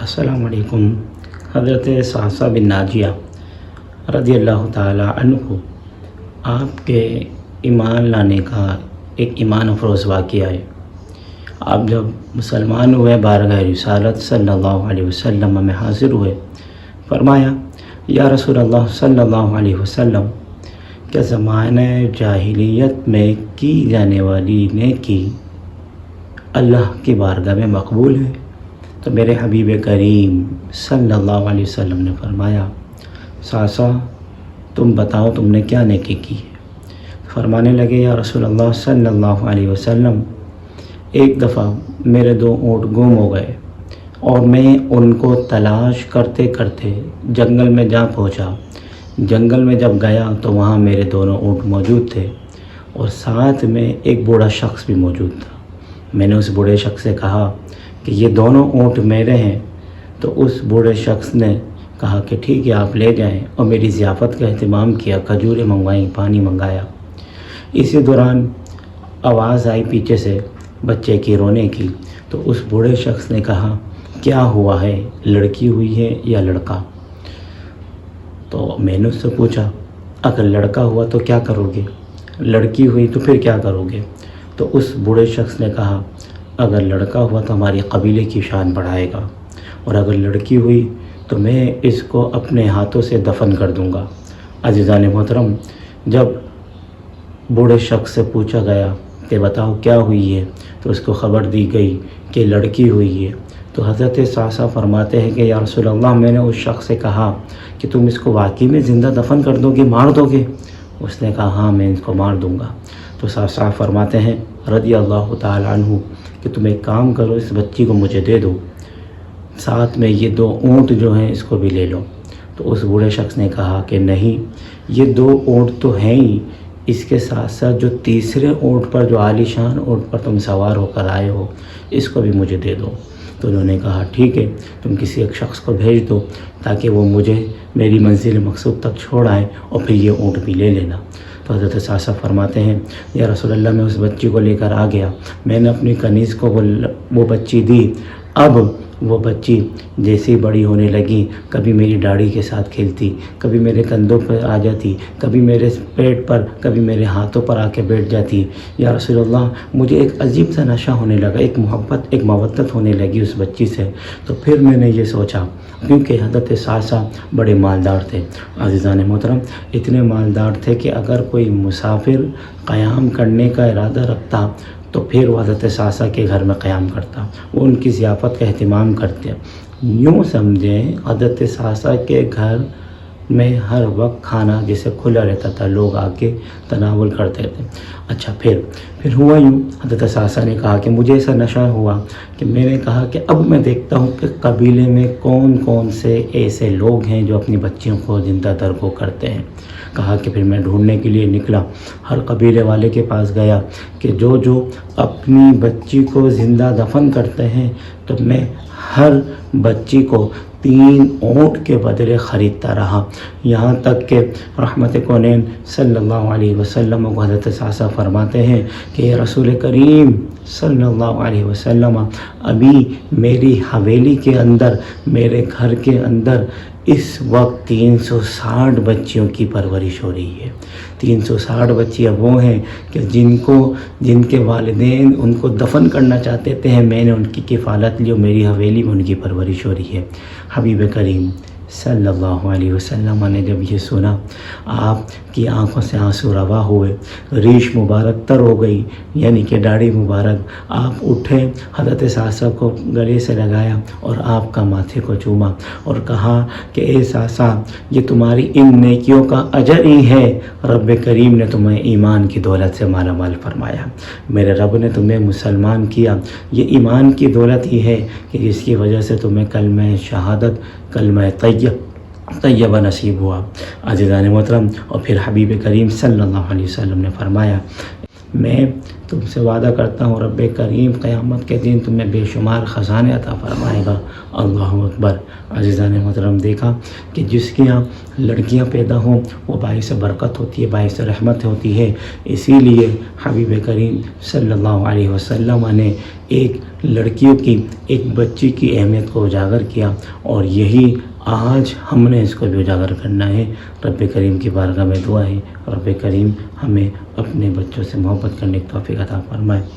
السلام علیکم۔ حضرت صعصع بن ناجیہ رضی اللہ تعالیٰ عنہ آپ کے ایمان لانے کا ایک ایمان افروز واقعہ ہے۔ آپ جب مسلمان ہوئے بارگاہ رسالت صلی اللہ علیہ وسلم میں حاضر ہوئے، فرمایا یا رسول اللہ صلی اللہ علیہ وسلم، کیا زمانہ جاہلیت میں کی جانے والی نیکی اللہ کی بارگاہ میں مقبول ہے؟ تو میرے حبیب کریم صلی اللہ علیہ وسلم نے فرمایا صعصع تم بتاؤ تم نے کیا نیکی کی ہے؟ فرمانے لگے یا رسول اللہ صلی اللہ علیہ وسلم، ایک دفعہ میرے 2 اونٹ گم ہو گئے اور میں ان کو تلاش کرتے کرتے جنگل میں جا پہنچا۔ جنگل میں جب گیا تو وہاں میرے دونوں اونٹ موجود تھے اور ساتھ میں ایک بوڑھا شخص بھی موجود تھا۔ میں نے اس بوڑھے شخص سے کہا کہ یہ دونوں اونٹ میرے ہیں، تو اس بوڑھے شخص نے کہا کہ ٹھیک ہے آپ لے جائیں، اور میری ضیافت کا اہتمام کیا، کھجوریں منگوائیں، پانی منگایا۔ اسی دوران آواز آئی پیچھے سے بچے کی رونے کی، تو اس بوڑھے شخص نے کہا کیا ہوا ہے، لڑکی ہوئی ہے یا لڑکا؟ تو میں نے اس سے پوچھا اگر لڑکا ہوا تو کیا کرو گے، لڑکی ہوئی تو پھر کیا کرو گے؟ تو اس بوڑھے شخص نے کہا اگر لڑکا ہوا تو ہماری قبیلے کی شان بڑھائے گا، اور اگر لڑکی ہوئی تو میں اس کو اپنے ہاتھوں سے دفن کر دوں گا۔ عزیزان محترم، جب بوڑھے شخص سے پوچھا گیا کہ بتاؤ کیا ہوئی ہے، تو اس کو خبر دی گئی کہ لڑکی ہوئی ہے۔ تو حضرت صعصع فرماتے ہیں کہ یا رسول اللہ، میں نے اس شخص سے کہا کہ تم اس کو واقعی میں زندہ دفن کر دو گے، مار دو گے؟ اس نے کہا ہاں میں اس کو مار دوں گا۔ تو صعصع فرماتے ہیں رضی اللہ تعالیٰ عنہ کہ تم ایک کام کرو، اس بچی کو مجھے دے دو، ساتھ میں یہ 2 اونٹ جو ہیں اس کو بھی لے لو۔ تو اس بوڑھے شخص نے کہا کہ نہیں، یہ 2 اونٹ تو ہیں ہی، اس کے ساتھ ساتھ جو تیسرے اونٹ پر، جو عالی شان اونٹ پر تم سوار ہو کر آئے ہو، اس کو بھی مجھے دے دو۔ تو انہوں نے کہا ٹھیک ہے، تم کسی ایک شخص کو بھیج دو تاکہ وہ مجھے میری منزل مقصود تک چھوڑ آئے، اور پھر یہ اونٹ بھی لے لینا۔ تو حضرت صعصع فرماتے ہیں یا رسول اللہ، میں اس بچی کو لے کر آ گیا، میں نے اپنی کنیز کو وہ بچی دی۔ اب وہ بچی جیسے ہی بڑی ہونے لگی، کبھی میری داڑھی کے ساتھ کھیلتی، کبھی میرے کندھوں پر آ جاتی، کبھی میرے پیٹ پر، کبھی میرے ہاتھوں پر آ کے بیٹھ جاتی۔ یا رسول اللہ، مجھے ایک عجیب سا نشہ ہونے لگا، ایک محبت، ایک مودت ہونے لگی اس بچی سے۔ تو پھر میں نے یہ سوچا، کیونکہ حضرت صعصع بڑے مالدار تھے، عزیزان محترم اتنے مالدار تھے کہ اگر کوئی مسافر قیام کرنے کا ارادہ رکھتا تو پھر وہ حضرت صعصع کے گھر میں قیام کرتا، وہ ان کی ضیافت کا اہتمام کرتے۔ یوں سمجھیں حضرت صعصع کے گھر میں ہر وقت کھانا جیسے کھلا رہتا تھا، لوگ آ کے تناول کرتے تھے۔ اچھا پھر ہوا یوں، حضرت صعصع نے کہا کہ مجھے ایسا نشہ ہوا کہ میں نے کہا کہ اب میں دیکھتا ہوں کہ قبیلے میں کون کون سے ایسے لوگ ہیں جو اپنی بچیوں کو زندہ ترک کرتے ہیں۔ کہا کہ پھر میں ڈھونڈنے کے لیے نکلا، ہر قبیلے والے کے پاس گیا کہ جو اپنی بچی کو زندہ دفن کرتے ہیں، تو میں ہر بچی کو 3 اونٹ کے بدلے خریدتا رہا، یہاں تک کہ رحمت کونین صلی اللہ علیہ وسلم کو حضرت صعصع فرماتے ہیں کہ رسول کریم صلی اللہ علیہ وسلم، ابھی میری حویلی کے اندر، میرے گھر کے اندر اس وقت 360 بچیوں کی پرورش ہو رہی ہے۔ 360 بچیاں وہ ہیں کہ جن کے والدین ان کو دفن کرنا چاہتے تھے، میں نے ان کی کفالت لی اور میری حویلی میں ان کی پرورش ہو رہی ہے۔ حبیب کریم صلی اللہ علیہ وسلم نے جب یہ سنا، آپ کی آنکھوں سے آنسو روا ہوئے، ریش مبارک تر ہو گئی، یعنی کہ داڑھی مبارک۔ آپ اٹھے، حضرت صعصع کو گلے سے لگایا اور آپ کا ماتھے کو چوما اور کہا کہ اے صعصع، یہ تمہاری ان نیکیوں کا اجر ہی ہے، رب کریم نے تمہیں ایمان کی دولت سے مالا مال فرمایا، میرے رب نے تمہیں مسلمان کیا، یہ ایمان کی دولت ہی ہے کہ جس کی وجہ سے تمہیں کلمہ شہادت، کلمہ طیبہ نصیب ہوا۔ عزیزان محترم، اور پھر حبیب کریم صلی اللہ علیہ وسلم نے فرمایا میں تم سے وعدہ کرتا ہوں رب کریم قیامت کے دن تمہیں بے شمار خزانے عطا فرمائے گا۔ اللہ اکبر۔ عزیزان محترم، دیکھا کہ جس کے یہاں لڑکیاں پیدا ہوں وہ باعث برکت ہوتی ہے، باعث رحمت ہوتی ہے، اسی لیے حبیب کریم صلی اللہ علیہ وسلم نے ایک لڑکیوں کی، ایک بچی کی اہمیت کو اجاگر کیا، اور یہی آج ہم نے اس کو بھی اجاگر کرنا ہے۔ رب کریم کی بارگاہ میں دعا ہے، رب کریم ہمیں اپنے بچوں سے محبت کرنے کی توفیق عطا فرمائے۔